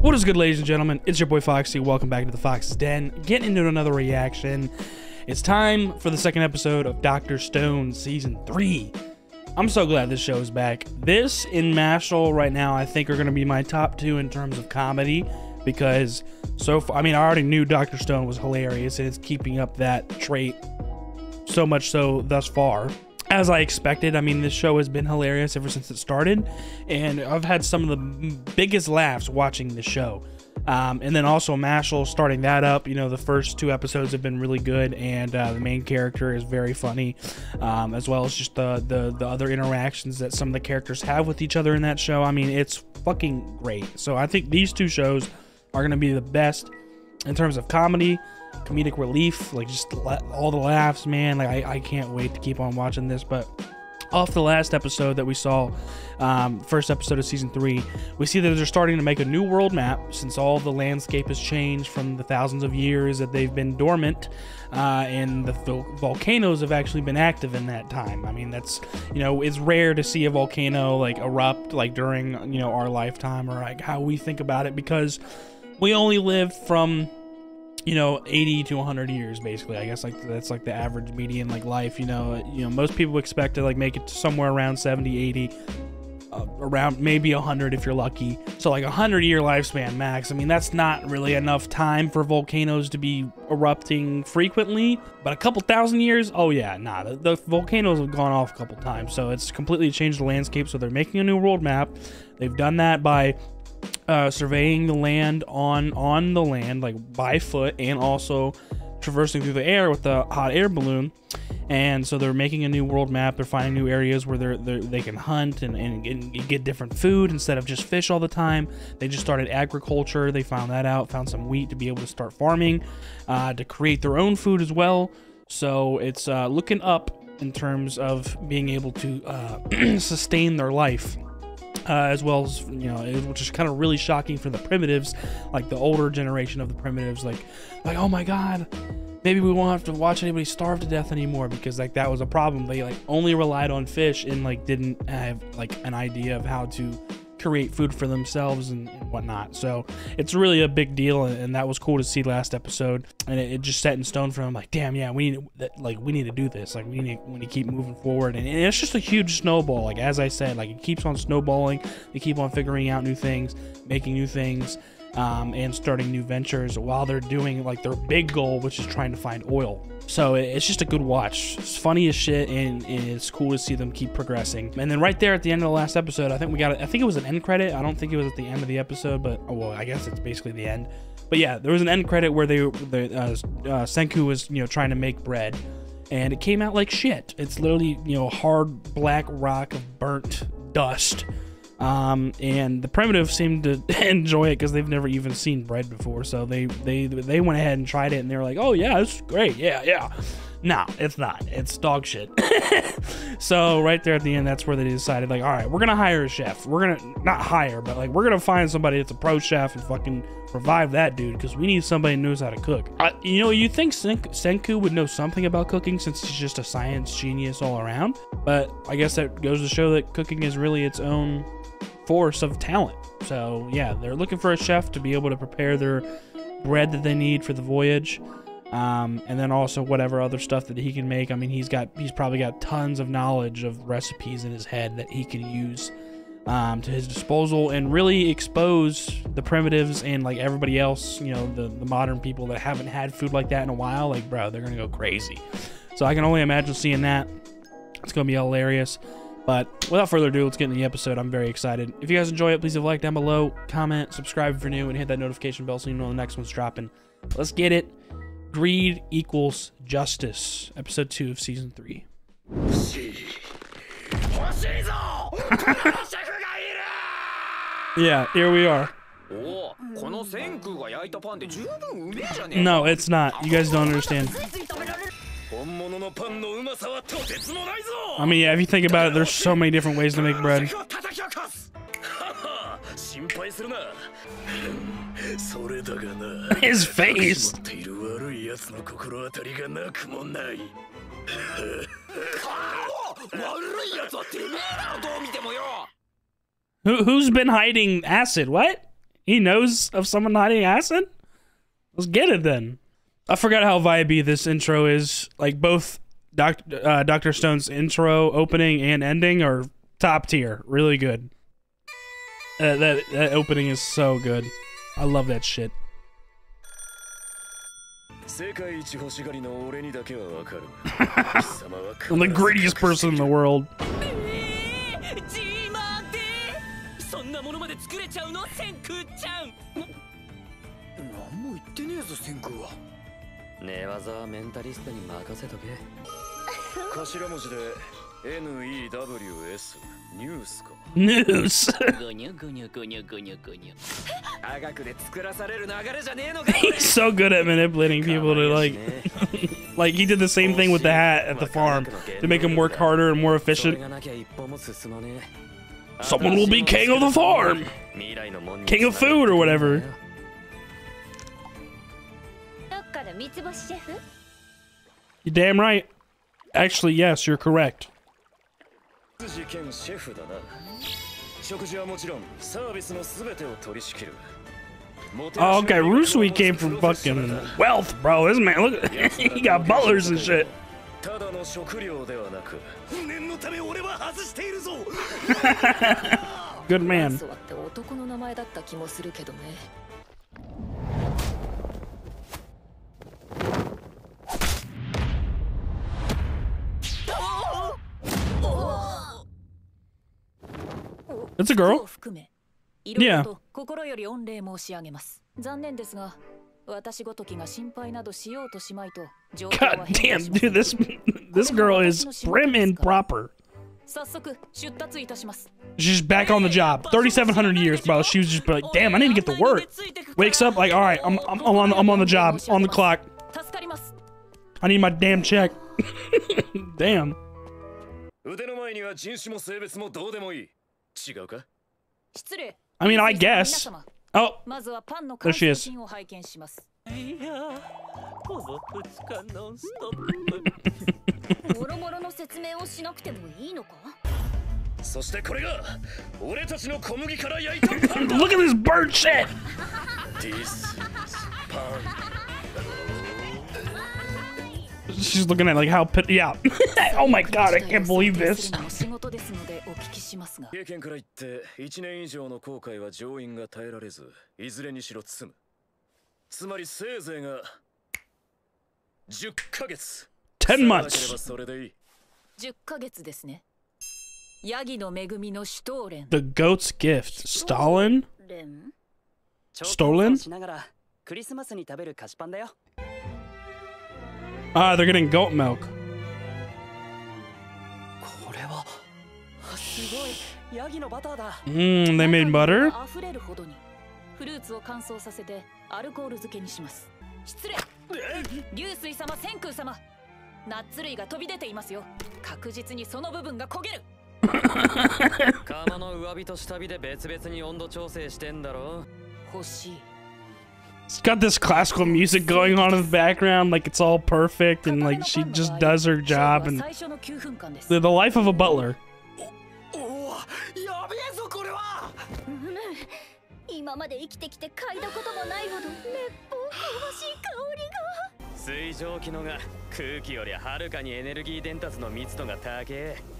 What is good, ladies and gentlemen? It's your boy Foxy. Welcome back to the Fox's Den. Getting into another reaction. It's time for the second episode of Dr. Stone Season 3. I'm so glad this show is back. This and Mashle right now I think are going to be my top two in terms of comedy, because so far, I mean, I already knew Dr. Stone was hilarious and it's keeping up that trait so much so thus far. As I expected, I mean, this show has been hilarious ever since it started, and I've had some of the biggest laughs watching the show. And then also Mashle starting that up, you know, the first two episodes have been really good, and the main character is very funny, as well as just the other interactions that some of the characters have with each other in that show. I mean, it's fucking great. So I think these two shows are going to be the best in terms of comedy, comedic relief, like just all the laughs, man. Like I can't wait to keep on watching this. But off the last episode that we saw, first episode of season 3, we see that they're starting to make a new world map since all the landscape has changed from the thousands of years that they've been dormant, and the volcanoes have actually been active in that time. I mean, that's, you know, it's rare to see a volcano like erupt like during, you know, our lifetime, or like how we think about it, because we only live from, you know, 80 to 100 years basically. I guess like that's like the average median like life, you know. Most people expect to like make it to somewhere around 70, 80, around maybe 100 if you're lucky. So like 100-year lifespan max. I mean, that's not really enough time for volcanoes to be erupting frequently, but a couple thousand years, oh yeah, nah, the volcanoes have gone off a couple times, so it's completely changed the landscape. So they're making a new world map. They've done that by surveying the land on the land, like by foot, and also traversing through the air with the hot air balloon. And so they're making a new world map. They're finding new areas where they can hunt and get different food instead of just fish all the time. They just started agriculture. They found that out, found some wheat to be able to start farming, to create their own food as well. So it's looking up in terms of being able to sustain their life. As well as, you know, which is kind of really shocking for the primitives, like the older generation of the primitives, like oh my god, maybe we won't have to watch anybody starve to death anymore, because like that was a problem. They like only relied on fish and like didn't have like an idea of how to create food for themselves and whatnot. So it's really a big deal, and that was cool to see last episode, and it just set in stone for them. Like, damn, yeah, we need to do this. Like we need to keep moving forward, and it's just a huge snowball. Like as I said, like it keeps on snowballing. They keep on figuring out new things, making new things, and starting new ventures while they're doing like their big goal, which is trying to find oil. So it's just a good watch. It's funny as shit, and it's cool to see them keep progressing. And then right there at the end of the last episode, I think it was an end credit. I don't think it was at the end of the episode, but well, I guess it's basically the end. But yeah, there was an end credit where Senku was, you know, trying to make bread, and it came out like shit. It's literally, you know, hard black rock of burnt dust. And the primitives seemed to enjoy it because they've never even seen bread before. So they went ahead and tried it, and they were like, oh yeah, it's great, yeah. No, it's not. It's dog shit. So right there at the end, that's where they decided, like, all right, we're gonna hire a chef. We're gonna not hire, but like we're gonna find somebody that's a pro chef and fucking revive that dude, because we need somebody who knows how to cook. You know, you think Senku would know something about cooking since he's just a science genius all around, but I guess that goes to show that cooking is really its own force of talent. So yeah, they're looking for a chef to be able to prepare their bread that they need for the voyage, and then also whatever other stuff that he can make. I mean, he's probably got tons of knowledge of recipes in his head that he can use to his disposal, and really expose the primitives and like everybody else, you know, the modern people that haven't had food like that in a while. Like, bro, they're gonna go crazy. So I can only imagine seeing that. It's gonna be hilarious. But without further ado, let's get into the episode. I'm very excited. If you guys enjoy it, please leave a like down below, comment, subscribe if you're new, and hit that notification bell so you know the next one's dropping. Let's get it. Greed equals justice. Episode 2 of season 3. Yeah, here we are. No, it's not. You guys don't understand. I mean, yeah, if you think about it, there's so many different ways to make bread. His face. Who's been hiding acid? What? He knows of someone hiding acid? Let's get it then. I forgot how vibey this intro is. Like, both Dr. Stone's intro, opening, and ending are top tier. Really good. That opening is so good. I love that shit. I'm the greediest person in the world. News. He's so good at manipulating people to like he did the same thing with the hat at the farm to make him work harder and more efficient. Someone will be king of the farm, king of food or whatever. You're damn right. Actually, yes, you're correct. Oh, okay, Rusui came from fucking wealth, bro. This man, look, he got butlers and shit. Good man. It's a girl. Yeah. God damn, dude, this girl is prim and proper. She's back on the job. 3,700 years, bro. She was just like, damn, I need to get to work. Wakes up like, all right, I'm on the job, on the clock. I need my damn check. Damn. I mean, I guess. Oh, there she is. Look at this bird shit. She's looking at like how yeah. Oh my god, I can't believe this. 10 months. 10ヶ月ですね。ヤギの恵みのシュトーレン。The goat's gift. Stalin? Stolen? Ah, they're getting goat milk. They made butter? It's got this classical music going on in the background, like it's all perfect, and like she just does her job, and the life of a butler.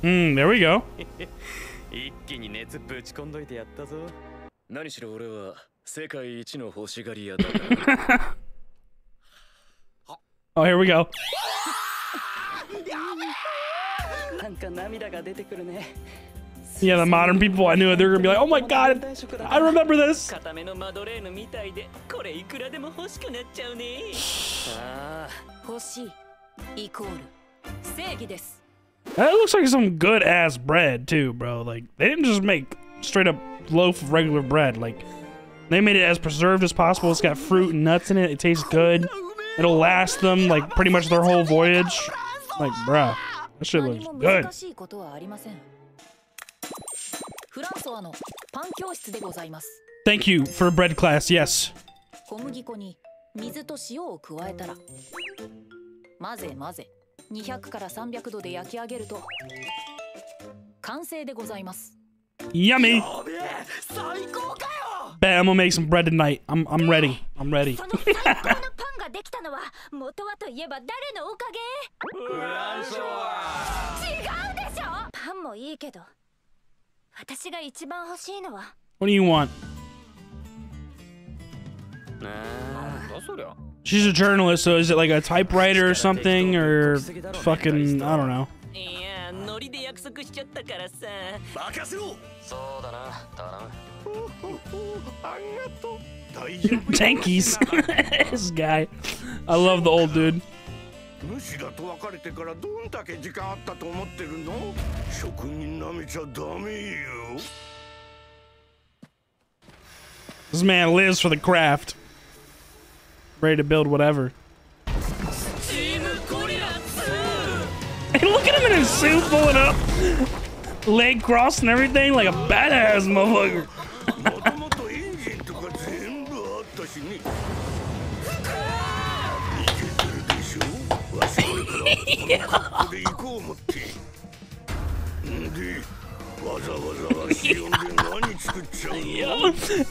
There we go. Oh, here we go. Yeah, the modern people, I knew it. They're gonna be like, oh my god, I remember this. That looks like some good ass bread too, bro. Like, they didn't just make straight up loaf of regular bread. Like, they made it as preserved as possible. It's got fruit and nuts in it. It tastes good. It'll last them like pretty much their whole voyage. Like, bruh, that shit looks good. Thank you for bread class, yes. Yummy. Bet I'm gonna make some bread tonight. I'm ready. I'm ready. その最高のパンができたのは元はといえば誰のおかげ？違うでしょ。パンもいいけど、私が一番欲しいのは。What do you want? She's a journalist, so is it like a typewriter or something, or fucking I don't know. いや、ノリで約束しちゃったからさ。任せろ。そうだな、頼む。ありがとう。Tankies. This guy. I love the old dude. 主だと別れてからどんだけ時間あったと思ってるの？職人なめちゃダメよ。This man lives for the craft. Ready to build whatever. Hey, look at him in his suit pulling up. Leg crossed and everything like a badass motherfucker.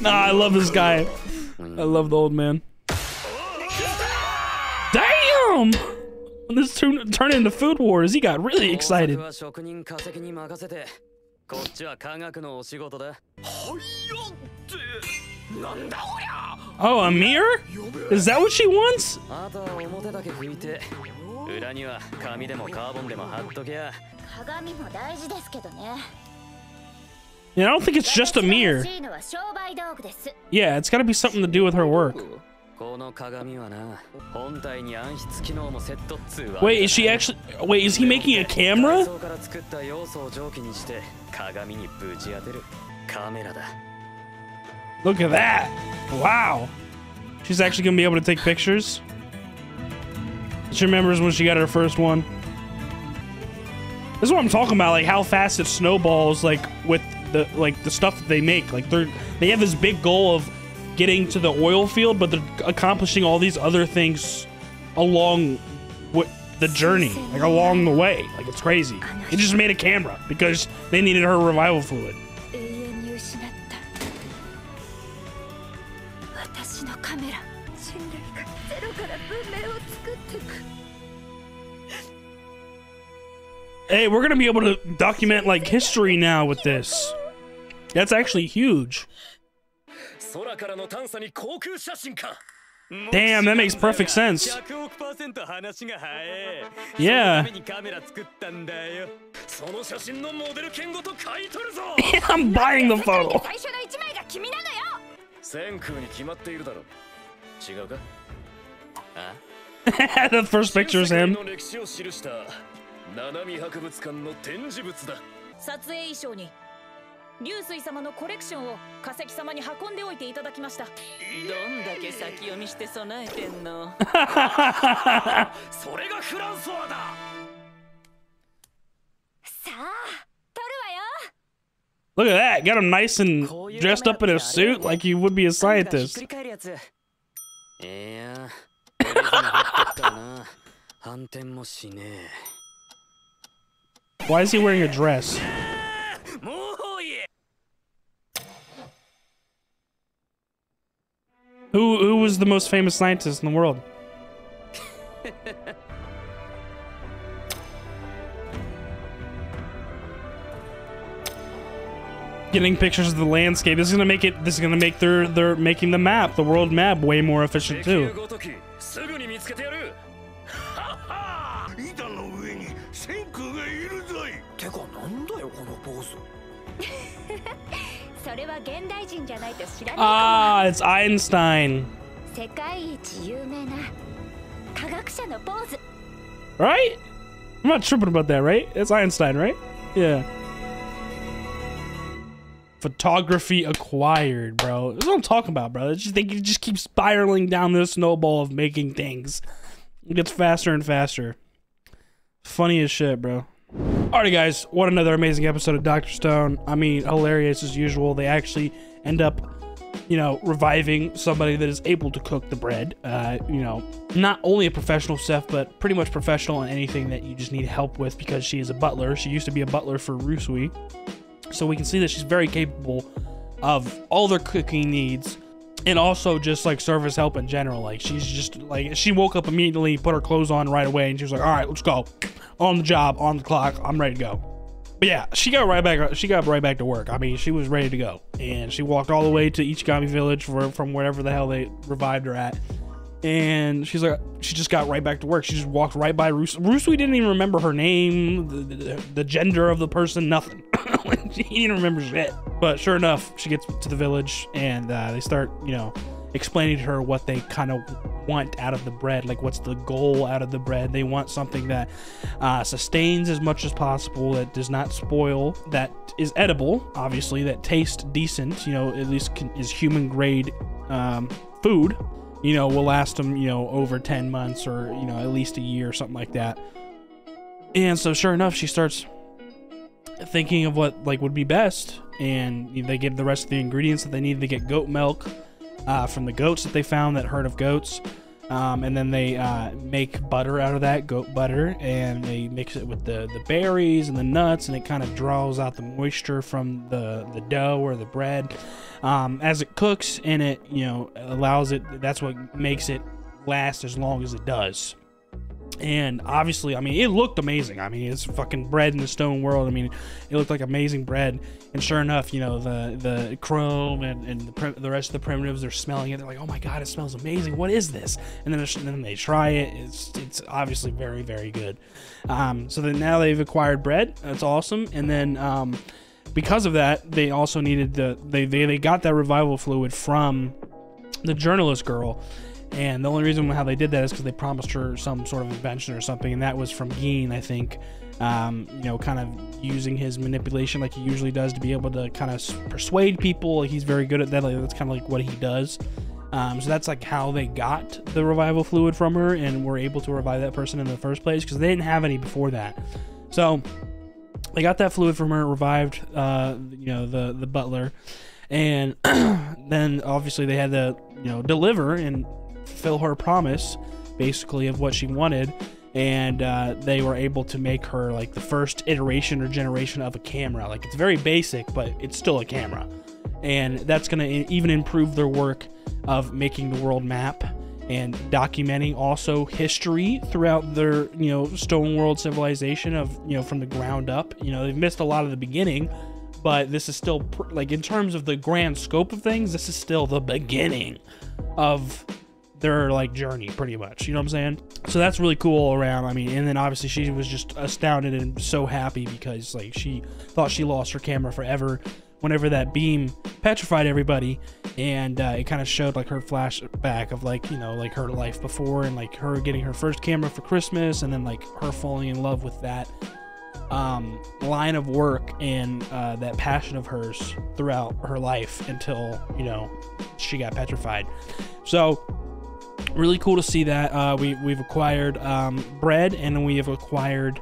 Nah, I love this guy. I love the old man. Damn! This turned into Food Wars. He got really excited. Oh, a mirror? Is that what she wants? Yeah, I don't think it's just a mirror. Yeah, it's gotta be something to do with her work. Wait, is she actually... Wait, is he making a camera? Look at that. Wow. She's actually gonna be able to take pictures. She remembers when she got her first one. This is what I'm talking about, like how fast it snowballs, like with the stuff that they make. Like they have this big goal of getting to the oil field, but they're accomplishing all these other things along with the journey, like along the way. Like it's crazy. They just made a camera because they needed her revival fluid. Hey, we're gonna be able to document like history now with this. That's actually huge. Damn, that makes perfect sense. Yeah. I'm buying the photo. The first picture is him. 撮影衣装に流水様のコレクションを化石様に運んでおいていただきました。どんだけ先読みして備えてんの。それがフランソワだ。さあ、撮るわよ。 Look at that. Got him nice and dressed up in a suit like he would be a scientist. Why is he wearing a dress? Who was the most famous scientist in the world? Getting pictures of the landscape. This is gonna make it. This is gonna make their making the map, the world map, way more efficient too. Ah, it's Einstein. Right? I'm not tripping about that, right? It's Einstein, right? Yeah. Photography acquired, bro. That's what I'm talking about, bro. It's just, they just keep spiraling down this snowball of making things. It gets faster and faster. Funny as shit, bro. Alrighty, guys. What another amazing episode of Dr. Stone. I mean, hilarious as usual. They actually end up, you know, reviving somebody that is able to cook the bread. You know, not only a professional chef, but pretty much professional in anything that you just need help with because she is a butler. She used to be a butler for Rusui. So we can see that she's very capable of all their cooking needs, and also just like service help in general. Like she's just like, she woke up immediately, put her clothes on right away, and she was like, all right, let's go. On the job, on the clock, I'm ready to go. But yeah, she got right back to work. I mean, she was ready to go, and she walked all the way to Ichigami Village from wherever the hell they revived her at. And she's like, she just got right back to work. She just walked right by Rusui didn't even remember her name, the gender of the person, nothing. He didn't remember shit. But sure enough, she gets to the village, and they start, you know, explaining to her what they kind of want out of the bread, like what's the goal out of the bread. They want something that sustains as much as possible, that does not spoil, that is edible, obviously, that tastes decent, you know, at least is human grade food, you know, will last them, you know, over 10 months or, you know, at least a year or something like that. And so sure enough, she starts thinking of what like would be best, and you know, they get the rest of the ingredients that they need. They get goat milk from the goats that they found, that herd of goats, and then they make butter out of that, goat butter, and they mix it with the berries and the nuts, and it kind of draws out the moisture from the dough or the bread as it cooks, and it, you know, allows it, that's what makes it last as long as it does. And obviously, I mean, it looked amazing. I mean, it's fucking bread in the stone world. I mean, it looked like amazing bread. And sure enough, you know, the Chrome and the rest of the primitives, they're smelling it. They're like, oh my god, it smells amazing. What is this? And then they try it. It's obviously very, very good. So then now they've acquired bread. That's awesome. And then because of that, they also needed they got that revival fluid from the journalist girl. And the only reason how they did that is because they promised her some sort of invention or something, and that was from Gin, I think. You know, kind of using his manipulation like he usually does to be able to kind of persuade people. He's very good at that. Like, that's kind of like what he does. So that's like how they got the revival fluid from her and were able to revive that person in the first place, because they didn't have any before that. So they got that fluid from her, revived, you know, the butler, and then obviously they had to, you know, deliver and fulfill her promise, basically, of what she wanted. And they were able to make her like the first iteration or generation of a camera. Like, it's very basic, but it's still a camera, and that's going to even improve their work of making the world map and documenting also history throughout their, you know, stone world civilization of, you know, from the ground up. You know, they've missed a lot of the beginning, but this is still like, in terms of the grand scope of things, this is still the beginning of their like journey, pretty much, you know what I'm saying? So that's really cool all around. I mean, and then obviously she was just astounded and so happy because like she thought she lost her camera forever whenever that beam petrified everybody, and it kind of showed like her flashback of like, you know, like her life before, and like her getting her first camera for Christmas, and then like her falling in love with that line of work and that passion of hers throughout her life until, you know, she got petrified. So really cool to see that. We've acquired bread, and we have acquired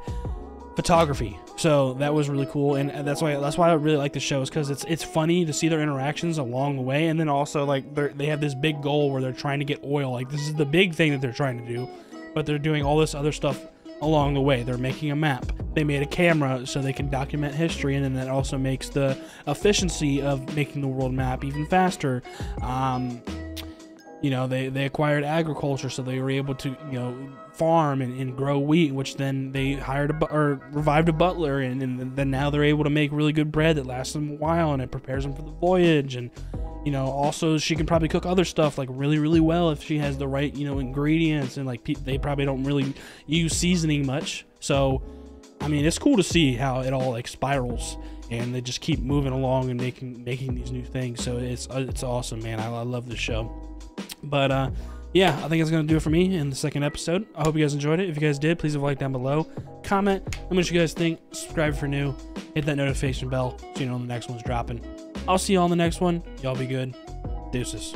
photography, so that was really cool. And that's why I really like the show, is because it's funny to see their interactions along the way, and then also like they have this big goal where they're trying to get oil. Like, this is the big thing that they're trying to do, but they're doing all this other stuff along the way. They're making a map, they made a camera so they can document history, and then that also makes the efficiency of making the world map even faster. You know, they acquired agriculture, so they were able to, you know, farm and grow wheat, which then they hired or revived a butler, and then now they're able to make really good bread that lasts them a while, and it prepares them for the voyage. And, you know, also she can probably cook other stuff like really, really well if she has the right, you know, ingredients, and like they probably don't really use seasoning much. So, I mean, it's cool to see how it all like spirals, and they just keep moving along and making these new things. So it's awesome, man. I love this show. But yeah, I think that's gonna do it for me in the second episode. I hope you guys enjoyed it. If you guys did, please leave a like down below, comment, let me know what you guys think, subscribe for new, hit that notification bell so you know when the next one's dropping. I'll see you on the next one. Y'all be good. Deuces.